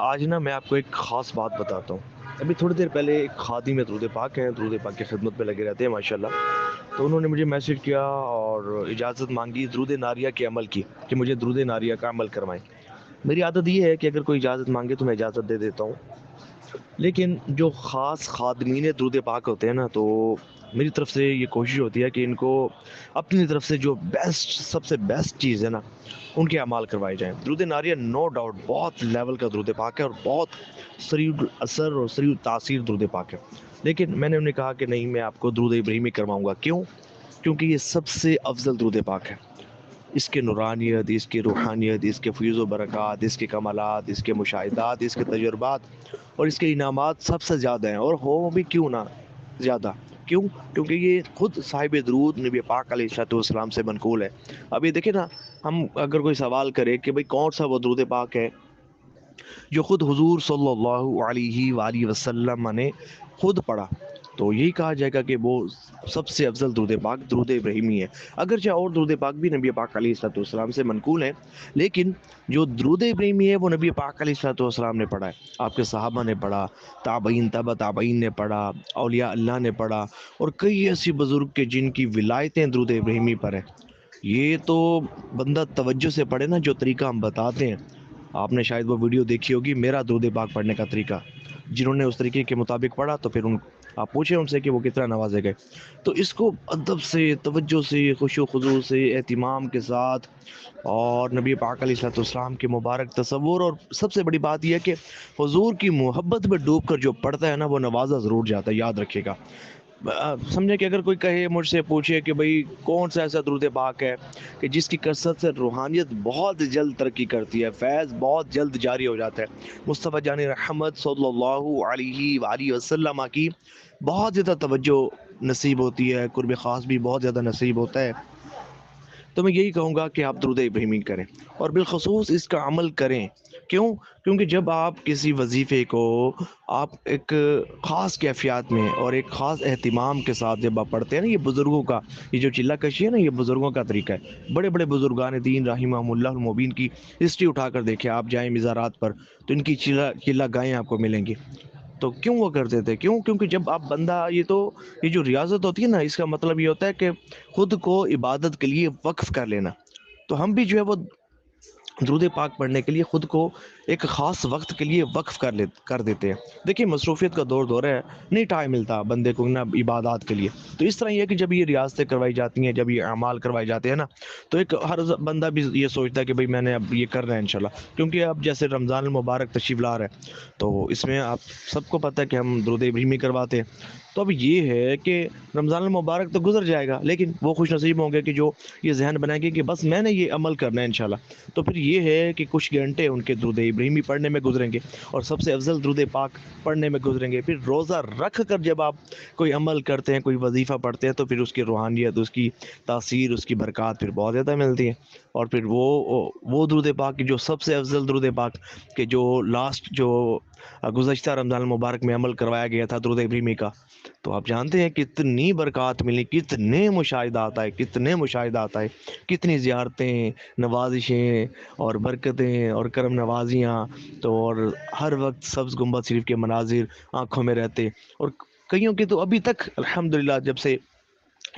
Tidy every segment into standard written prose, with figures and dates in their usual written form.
آج نا میں آپ کو ایک خاص بات بتاتا ہوں۔ ابھی تھوڑی دیر پہلے ایک خادم درود پاک ہیں، درود پاک کی خدمت پہ لگے رہتے ہیں ماشاءاللہ، تو انہوں نے مجھے میسج کیا اور اجازت مانگی درود ناریہ کے عمل کی، کہ مجھے درود ناریہ کا عمل کروائیں۔ میری عادت یہ ہے کہ اگر کوئی اجازت مانگے تو میں اجازت دے دیتا ہوں، لیکن جو خاص خادمین درود پاک ہوتے ہیں نا، تو میری طرف سے یہ کوشش ہوتی ہے کہ ان کو اپنی طرف سے جو بیسٹ، سب سے بیسٹ چیز ہے نا، ان کے اعمال کروائے جائیں۔ درود ناریہ نو ڈاؤٹ بہت لیول کا درود پاک ہے اور بہت سریع اثر اور سریع تاثیر درود پاک ہے، لیکن میں نے انہیں کہا کہ نہیں، میں آپ کو درود ابراہیمی کرواؤں گا۔ کیوں؟ کیونکہ یہ سب سے افضل درود پاک ہے۔ اس کے نورانیت، اس کی روحانیت، اس کے فیض و برکات، اس کے کمالات، اس کے مشاہدات، اس کے تجربات اور اس کے انعامات سب سے زیادہ ہیں، اور ہو بھی کیوں نہ زیادہ۔ کیوں؟ کیونکہ یہ خود صاحب درود نبی پاک علیہ الصلوۃ والسلام سے منقول ہے۔ ابھی دیکھیں نا، ہم اگر کوئی سوال کرے کہ بھئی کون سا وہ درود پاک ہے جو خود حضور صلی اللہ علیہ وآلہ وسلم نے خود پڑھا، تو یہی کہا جائے گا کہ وہ سب سے افضل درود پاک درود ابراہیمی ہے۔ اگرچہ اور درود پاک بھی نبی پاک علیہ الصلوۃ والسلام سے منقول ہیں، لیکن جو درود ابراہیمی ہے وہ نبی پاک علیہ الصلوۃ والسلام نے پڑھا ہے، آپ کے صحابہ نے پڑھا، تابعین تبع تابعین نے پڑھا، اولیاء اللہ نے پڑھا، اور کئی ایسی بزرگ کے جن کی ولایتیں درود ابراہیمی پر ہیں۔ یہ تو بندہ توجہ سے پڑھے نا، جو طریقہ ہم بتاتے ہیں، آپ نے شاید وہ ویڈیو دیکھی ہوگی میرا درود پاک پڑھنے کا طریقہ، جنہوں نے اس طریقے کے مطابق پڑھا تو پھر آپ پوچھیں ان سے کہ وہ کتنا نوازے گئے۔ تو اس کو ادب سے، توجہ سے، خشوع و خضوع سے، اہتمام کے ساتھ، اور نبی پاک علیہ الصلوۃ والسلام کے مبارک تصور، اور سب سے بڑی بات یہ ہے کہ حضور کی محبت میں ڈوب کر جو پڑھتا ہے نا، وہ نوازا ضرور جاتا ہے، یاد رکھیے گا۔ سمجھے کہ اگر کوئی کہے، مجھ سے پوچھے کہ بھئی کون سا ایسا درود پاک ہے کہ جس کی کثرت سے روحانیت بہت جلد ترقی کرتی ہے، فیض بہت جلد جاری ہو جاتا ہے، مصطفیٰ جان رحمت صلی اللہ علیہ وآلہ وسلم کی بہت زیادہ توجہ نصیب ہوتی ہے، قرب خاص بھی بہت زیادہ نصیب ہوتا ہے، تو میں یہی کہوں گا کہ آپ درود ابراہیمی کریں، اور بالخصوص اس کا عمل کریں۔ کیوں؟ کیونکہ جب آپ کسی وظیفے کو آپ ایک خاص کیفیات میں اور ایک خاص اہتمام کے ساتھ جب آپ پڑھتے ہیں نا، یہ بزرگوں کا، یہ جو چلہ کشی ہے نا، یہ بزرگوں کا طریقہ ہے۔ بڑے بڑے بزرگان دین رحمہم اللہ المبین کی ہسٹری اٹھا کر دیکھیں آپ، جائیں مزارات پر تو ان کی چلہ گاہیں آپ کو ملیں گی۔ تو کیوں وہ کرتے تھے؟ کیوں؟ کیونکہ جب آپ بندہ، یہ جو ریاضت ہوتی ہے نا، اس کا مطلب یہ ہوتا ہے کہ خود کو عبادت کے لیے وقف کر لینا۔ تو ہم بھی جو ہے وہ درود پاک پڑھنے کے لیے خود کو ایک خاص وقت کے لیے وقف کر دیتے ہیں۔ دیکھیں مصروفیت کا دور ہے، نہیں ٹائم ملتا بندے کو نا عبادات کے لیے۔ تو اس طرح یہ ہے کہ جب یہ ریاستیں کروائی جاتی ہیں، جب یہ اعمال کروائے جاتے ہیں نا، تو ایک ہر بندہ بھی یہ سوچتا ہے کہ بھئی میں نے اب یہ کرنا ہے انشاءاللہ، کیونکہ اب جیسے رمضان المبارک تشریف لا رہا ہے، تو اس میں آپ سب کو پتہ ہے کہ ہم درود ابراہیمی کرواتے ہیں۔ تو اب یہ ہے کہ رمضان المبارک تو گزر جائے گا، لیکن وہ خوش نصیب ہوں گے کہ جو یہ ذہن بنائیں گے کہ بس میں نے یہ عمل کرنا ہے انشاءاللہ، تو پھر یہ ہے کہ کچھ گھنٹے ان کے درود ابراہیمی پڑھنے میں گزریں گے، اور سب سے افضل درود پاک پڑھنے میں گزریں گے۔ پھر روزہ رکھ کر جب آپ کوئی عمل کرتے ہیں، کوئی وظیفہ پڑھتے ہیں، تو پھر اس کی روحانیت، اس کی تاثیر، اس کی برکات پھر بہت زیادہ ملتی ہیں۔ اور پھر وہ درود پاک کی جو سب سے افضل درود پاک کہ جو لاسٹ جو گزشتہ رمضان المبارک میں عمل کروایا گیا تھا درود ابراہیمی کا، تو آپ جانتے ہیں کتنی برکات ملی، کتنے مشاہدات آئے، کتنے مشاہدات آئے، کتنی زیارتیں، نوازشیں اور برکتیں اور کرم نوازیاں، تو اور ہر وقت سبز گنبد شریف کے مناظر آنکھوں میں رہتے، اور کئیوں کی تو ابھی تک الحمدللہ جب سے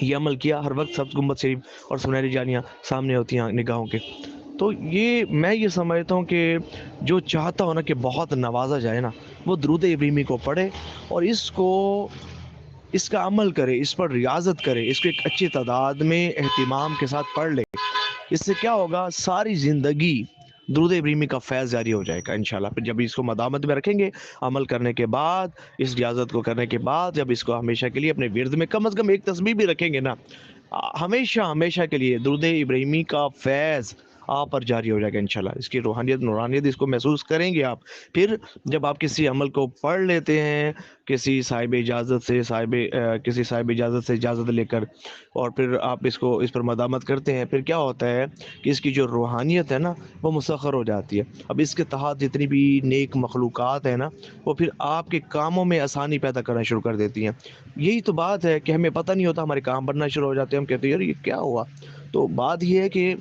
یہ عمل کیا، ہر وقت سبز گنبد شریف اور سنہری جالیاں سامنے ہوتی ہیں نگاہوں کے۔ تو میں یہ سمجھتا ہوں کہ جو چاہتا ہوں نا کہ بہت نوازا جائے نا، وہ درود ابراہیمی کو پڑھے، اور اس کا عمل کرے، اس پر ریاضت کرے، اس کو ایک اچھی تعداد میں اہتمام کے ساتھ پڑھ لے۔ اس سے کیا ہوگا، ساری زندگی درود ابراہیمی کا فیض جاری ہو جائے گا انشاءاللہ۔ پھر جب اس کو مدامت میں رکھیں گے، عمل کرنے کے بعد، اس ریاضت کو کرنے کے بعد، جب اس کو ہمیشہ کے لیے اپنے ورد میں کم از کم ایک تسبیح بھی رکھیں گے نا، ہمیشہ ہمیشہ کے لیے درود ابراہیمی کا فیض آپ پر جاری ہو جائے گا انشاءاللہ۔ اس کی روحانیت، نورانیت اس کو محسوس کریں گے آپ۔ پھر جب آپ کسی عمل کو پڑھ لیتے ہیں، کسی صاحب اجازت سے اجازت لے کر، اور پھر آپ اس پر مدامت کرتے ہیں، پھر کیا ہوتا ہے کہ اس کی جو روحانیت ہے نا، وہ مسخر ہو جاتی ہے۔ اب اس کے تحت جتنی بھی نیک مخلوقات ہیں نا، وہ پھر آپ کے کاموں میں آسانی پیدا کرنا شروع کر دیتی ہیں۔ یہی تو بات ہے کہ ہمیں پتہ نہیں ہوتا، ہمارے کام بننا شروع ہو جاتے ہیں، ہم کہتے ہیں یار یہ کیا ہوا۔ تو بات یہ ہے کہ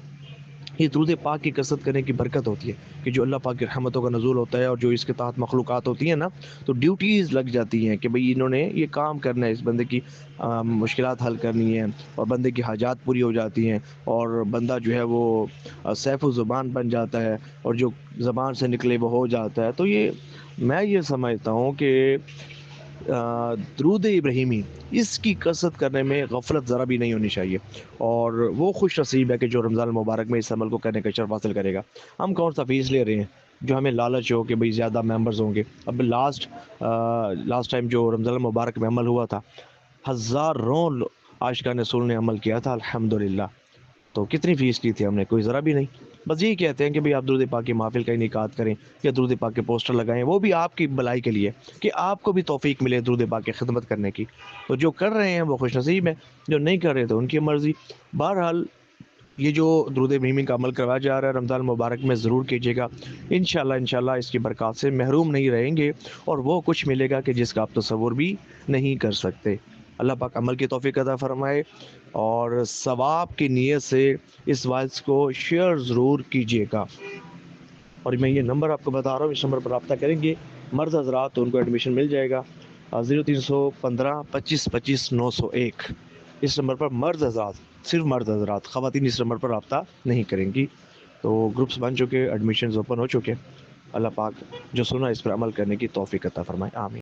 یہ درود پاک کی کثرت کرنے کی برکت ہوتی ہے کہ جو اللہ پاک کی رحمتوں کا نزول ہوتا ہے اور جو اس کے تحت مخلوقات ہوتی ہیں نا، تو ڈیوٹیز لگ جاتی ہیں کہ بھئی انہوں نے یہ کام کرنا ہے، اس بندے کی مشکلات حل کرنی ہے اور بندے کی حاجات پوری ہو جاتی ہیں، اور بندہ جو ہے وہ سیف الزبان بن جاتا ہے، اور جو زبان سے نکلے وہ ہو جاتا ہے۔ تو یہ میں یہ سمجھتا ہوں کہ درود ابراہیمی اس کی کثرت کرنے میں غفلت ذرا بھی نہیں ہونی چاہیے، اور وہ خوش نصیب ہے کہ جو رمضان المبارک میں اس عمل کو کرنے کا شرف حاصل کرے گا۔ ہم کون سا فیس لے رہے ہیں جو ہمیں لالچ ہو کہ بھئی زیادہ ممبرز ہوں گے؟ اب لاسٹ ٹائم جو رمضان المبارک میں عمل ہوا تھا، ہزاروں عاشقان رسول نے عمل کیا تھا الحمدللہ، تو کتنی فیس کی تھی ہم نے؟ کوئی ذرا بھی نہیں۔ بس یہی کہتے ہیں کہ بھئی آپ درود پاک کی محفل کا انعقاد کریں یا درود پاک کے پوسٹر لگائیں، وہ بھی آپ کی بھلائی کے لیے کہ آپ کو بھی توفیق ملے درود پاک کی خدمت کرنے کی۔ تو جو کر رہے ہیں وہ خوش نصیب ہیں، جو نہیں کر رہے تو ان کی مرضی۔ بہرحال یہ جو درود ابراہیمی کا عمل کروایا جا رہا ہے رمضان المبارک میں، ضرور کیجیے گا، انشاءاللہ اس کی برکات سے محروم نہیں رہیں گے، اور وہ کچھ ملے گا کہ جس کا آپ تصور بھی نہیں کر سکتے۔ اللہ پاک عمل کی توفیق عطا فرمائے، اور ثواب کی نیت سے اس وائس کو شیئر ضرور کیجیے گا۔ اور میں یہ نمبر آپ کو بتا رہا ہوں، اس نمبر پر رابطہ کریں گے مرد حضرات تو ان کو ایڈمیشن مل جائے گا، 0315 25 25 901۔ اس نمبر پر مرد حضرات، صرف مرد حضرات، خواتین اس نمبر پر رابطہ نہیں کریں گی۔ تو گروپس بن چکے، ایڈمیشنز اوپن ہو چکے۔ اللہ پاک جو سنا اس پر عمل کرنے کی توفیق عطا فرمائے، آمین۔